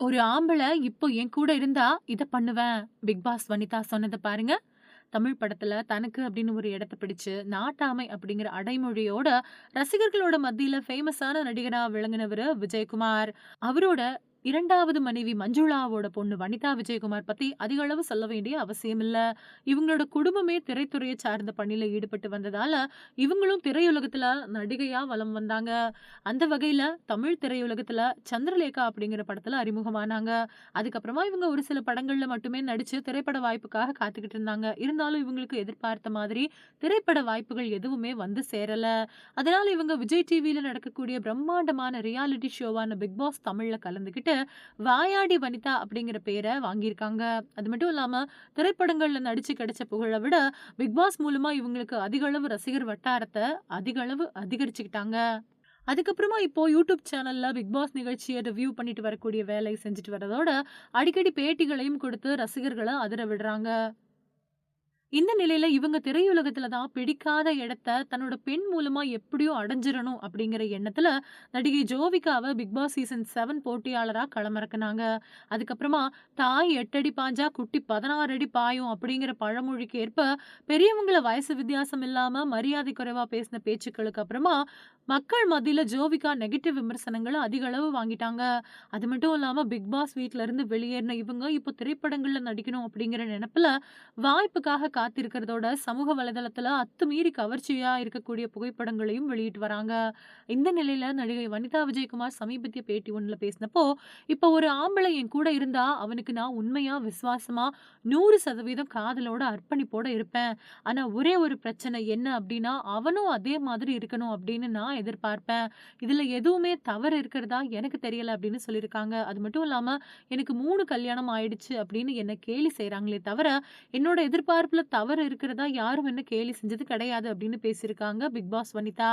ஒரு ஆம்பள இப்போ என் கூட இருந்தா இத பண்ணுவேன். பிக் பாஸ் வனிதா சொன்னத பாருங்க. தமிழ் படத்துல தனக்கு அப்படின்னு ஒரு இடத்த பிடிச்சு, நாட்டாமை அப்படிங்கிற அடைமொழியோட ரசிகர்களோட மத்தியில ஃபேமஸான நடிகரா விளங்குனவரு விஜயகுமார். அவரோட 2வது மனைவி மஞ்சுளாவோட பொண்ணு வனிதா விஜயகுமார் பத்தி அதிக அளவு சொல்ல வேண்டிய அவசியம் இல்ல. இவங்களோட குடும்பமே திரைத்துறைய சார்ந்த பணியில ஈடுபட்டு வந்ததால, இவங்களும் திரையுலகத்துல நடிகையா வலம் வந்தாங்க. அந்த வகையில தமிழ் திரையுலகத்துல சந்திரலேகா அப்படிங்கிற படத்துல அறிமுகமானாங்க. அதுக்கப்புறமா இவங்க ஒரு சில படங்கள்ல மட்டுமே நடிச்சு திரைப்பட வாய்ப்புக்காக காத்துக்கிட்டு இருந்தாங்க. இருந்தாலும் இவங்களுக்கு எதிர்பார்த்த மாதிரி திரைப்பட வாய்ப்புகள் எதுவுமே வந்து சேரல. அதனால இவங்க விஜய் டிவில நடக்கக்கூடிய பிரம்மாண்டமான ரியாலிட்டி ஷோவான பிக் பாஸ் தமிழ்ல கலந்துக்கிட்டு, வாயாடி வனிதா அப்படிங்கிற பேர வாங்கியிருக்காங்க. அது மட்டும் இல்லாம திரைப்படங்கள்ல நடிச்சு கிடைச்ச புகழ விட, பிக் பாஸ் மூலமா இவங்களுக்கு அதிக அளவு ரசிகர் வட்டாரத்த அதிக அளவு அதிகரிச்சுக்கிட்டாங்க. அதுக்கப்புறமா இப்போ யூடியூப் சேனல்ல பிக் பாஸ் நிகழ்ச்சிய ரிவ்யூ பண்ணிட்டு வரக்கூடிய வேலை செஞ்சுட்டு வரதோட, அடிக்கடி பேட்டிகளையும் குடுத்து ரசிகர்கள அதிர விடுறாங்க. இந்த நிலையில இவங்க திரையுலகத்துல தான் பிடிக்காத இடத்த தன்னோட பெண் மூலமா எப்படியோ அடைஞ்சிரணும் அப்படிங்கிற எண்ணத்துல நடிகை ஜோவிகாவ பிக் பாஸ் சீசன் 7 போட்டியாளரா களமிறக்குனாங்க. அதுக்கப்புறமா தாய் 8 அடி பாஞ்சா குட்டி 16 அடி பாயும் அப்படிங்கிற பழமொழிக்கு ஏற்ப பெரியவங்கள வயசு வித்தியாசம் இல்லாம மரியாதை குறைவா பேசின பேச்சுக்களுக்கு அப்புறமா மக்கள் மத்தியில ஜோவிகா நெகட்டிவ் விமர்சனங்கள அதிக அளவு வாங்கிட்டாங்க. அது மட்டும் இல்லாம பிக் பாஸ் வீட்ல இருந்து வெளியேறின இவங்க இப்போ திரைப்படங்கள்ல நடிக்கணும் அப்படிங்கிற நினைப்புல வாய்ப்புக்காக காத்திருக்கிறதோட சமூக வலைதளத்துல அத்துமீறி கவர்ச்சியா இருக்கக்கூடிய புகைப்படங்களையும் வெளியிட்டு வராங்க. இந்த நிலையில நடிகை வனிதா விஜயகுமார் சமீபத்திய பேட்டி ஒண்ணுல பேசினப்போ, "இப்ப ஒரு ஆம்பளை என் கூட இருந்தா அவனுக்கு நான் உண்மையா, விசுவாசமா 100% காதலோட அர்ப்பணிப்போட இருப்பேன். ஆனா ஒரே ஒரு பிரச்சனை என்ன அப்படின்னா, அவனும் அதே மாதிரி இருக்கணும் அப்படின்னு நான் எதிர்பார்ப்பேன். இதுல எதுவுமே தவறு இருக்கிறதா எனக்கு தெரியல" அப்படின்னு சொல்லியிருக்காங்க. அது மட்டும் இல்லாம, "எனக்கு 3 கல்யாணம் ஆயிடுச்சு" அப்படின்னு என்ன கேலி செய்றாங்களே தவிர, என்னோட எதிர்பார்ப்புல தவறு இருக்கிறதா யாரும் என்ன கேலி செஞ்சது கிடையாது அப்படின்னு பேசியிருக்காங்க பிக் பாஸ் வனிதா.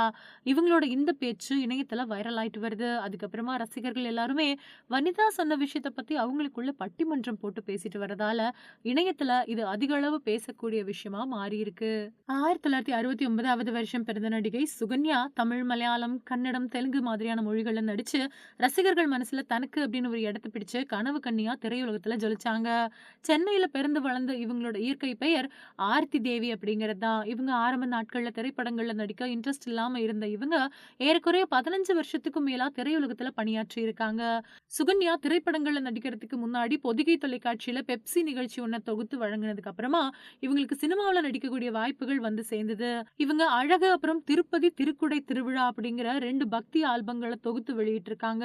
இவங்களோட இந்த பேச்சு இணையத்துல வைரல் ஆயிட்டு வருது. அதுக்கப்புறமா ரசிகர்கள் எல்லாருமே வனிதா சொன்ன விஷயத்த பத்தி அவங்களுக்குள்ள பட்டிமன்றம் போட்டு பேசிட்டு வரதால, இணையத்துல இது அதிக அளவு பேசக்கூடிய விஷயமா மாறி இருக்கு. 1969வது வருஷம் பிறந்த நடிகை சுகன்யா தமிழ், மலையாளம், கன்னடம், தெலுங்கு மாதிரியான மொழிகள்ல நடிச்சு ரசிகர்கள் மனசுல தனக்கு அப்படின்னு ஒரு இடத்த பிடிச்சு கனவு கன்னியா திரையுலகத்துல ஜொலிச்சாங்க. சென்னையில பிறந்து வளர்ந்த இவங்களோட இயற்கை பெயர் ஆர்த்தி தேவி அப்படிங்கிறது தான். இவங்க ஆரம்ப நாட்கள்ல திரைப்படங்கள்ல நடிக்க இன்ட்ரெஸ்ட் இல்லாம இருந்த இவங்க ஏறக்குறைய 15 வருஷத்துக்கும் மேலா திரையுலகத்துல பணியாற்றி இருக்காங்க. சுகன்யா திரைப்படங்கள்ல நடிக்கிறதுக்கு முன்னாடி பொதிகை தொலைக்காட்சியில பெப்சி நிகழ்ச்சி ஒன்ன தொகுத்து வழங்குனதுக்கு அப்புறமா இவங்களுக்கு சினிமாவுல நடிக்கக்கூடிய வாய்ப்புகள் வந்து சேர்ந்தது. இவங்க அழகு அப்புறம் திருப்பதி திருக்குடை திருவிழா அப்படிங்கிற 2 பக்தி ஆல்பங்கள தொகுத்து வெளியிட்டிருக்காங்க.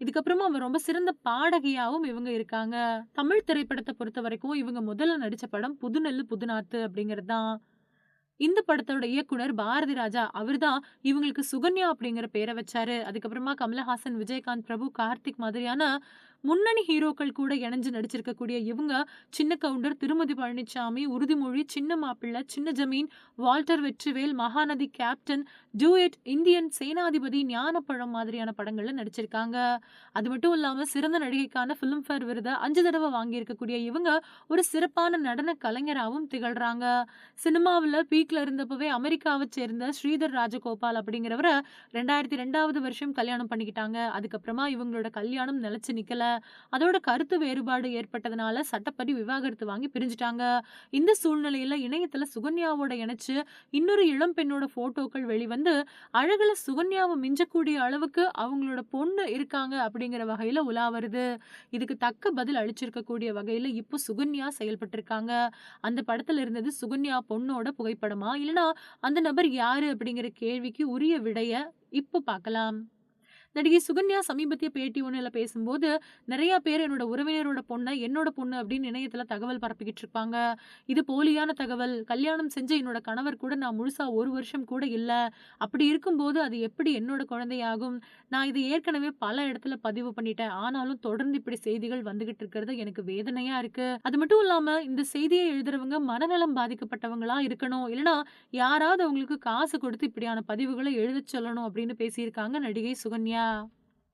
இதுக்கப்புறமா அவங்க ரொம்ப சிறந்த பாடகியாவும் இவங்க இருக்காங்க. தமிழ் திரைப்படத்த பொறுத்தவரைக்கும் இவங்க முதல்ல நடிச்ச படம் புதுநெல்லு புதுநாத்து அப்படிங்கிறது தான். இந்த படத்தோட இயக்குனர் பாரதி ராஜா. அவர்தான் இவங்களுக்கு சுகன்யா அப்படிங்கிற பேர வச்சாரு. அதுக்கப்புறமா கமலஹாசன், விஜயகாந்த், பிரபு, கார்த்திக் மாதிரியான முன்னணி ஹீரோக்கள் கூட இணைஞ்சு நடிச்சிருக்கக்கூடிய இவங்க, சின்ன கவுண்டர், திருமதி பழனிச்சாமி, உறுதிமொழி, சின்ன மாப்பிள்ளை, சின்ன ஜமீன், Walter Vetrivel, Mahanadi, captain, duet, Indian, சேனாதிபதி, ஞானப்பழம் மாதிரியான படங்கள்ல நடிச்சிருக்காங்க. அது மட்டும் இல்லாம சிறந்த நடிகைக்கான ஃபிலிம்ஃபேர் விருத 5 தடவ வாங்கியிருக்கக்கூடிய இவங்க, ஒரு சிறப்பான நடன கலைஞராவும் திகழ்றாங்க. சினிமாவுல பீக்ல இருந்தப்பவே அமெரிக்காவ சேர்ந்த ஸ்ரீதர் ராஜகோபால் அப்படிங்கிறவர 2002வது வருஷம் கல்யாணம் பண்ணிக்கிட்டாங்க. அதுக்கப்புறமா இவங்களோட கல்யாணம் நிலைச்சு நிக்கல. அதோட கருத்து வேறுபாடு ஏற்பட்டதுனால சட்டப்படி விவாகரத்து வாங்கி பிரிஞ்சுட்டாங்க. இந்த சூழ்நிலையில இணையத்துல சுகன்யாவோட இணைச்சு இன்னொரு இளம் பெண்ணோட போட்டோக்கள் வெளிவந்து, அழகுல சுகன்யாவ மிஞ்சக்கூடிய அளவுக்கு அவங்களோட பொண்ணு இருக்காங்க அப்படிங்கிற வகையில உலா வருது. இதுக்கு தக்க பதில் அளிச்சிருக்கக்கூடிய வகையில இப்போ சுகன்யா செயல்பட்டிருக்காங்க. அந்த படத்துல இருந்தது சுகன்யா பொண்ணோட புகைப்படமா? இல்லனா அந்த நபர் யாரு அப்படிங்கிற கேள்விக்கு உரிய விடைய இப்ப பார்க்கலாம். நடிகை சுகன்யா சமீபத்திய பேட்டி ஒண்ணுல பேசும்போது, "நெறைய பேர் என்னோட உறவினரோட பொண்ண என்னோட பொண்ணு அப்படின்னு இணையத்துல தகவல் பரப்பிக்கிட்டு இருப்பாங்க. இது போலியான தகவல். கல்யாணம் செஞ்ச என்னோட கணவர் கூட நான் முழுசா 1 வருஷம் கூட இல்ல. அப்படி இருக்கும்போது அது எப்படி என்னோட குழந்தையாகும்? நான் இத ஏற்கனவே பல இடத்துல பதிவு பண்ணிட்டேன். ஆனாலும் தொடர்ந்து இப்படி செய்திகள் வந்துகிட்டு இருக்கிறது எனக்கு வேதனையா இருக்கு. அது மட்டும் இல்லாம இந்த செய்திய எழுதுறவங்க மனநலம் பாதிக்கப்பட்டவங்களா இருக்கணும். இல்லனா யாராவது அவங்களுக்கு காசு கொடுத்து இப்படியான பதிவுகள எழுதச் சொல்லணும்" அப்படின்னு பேசியிருக்காங்க நடிகை சுகன்யா.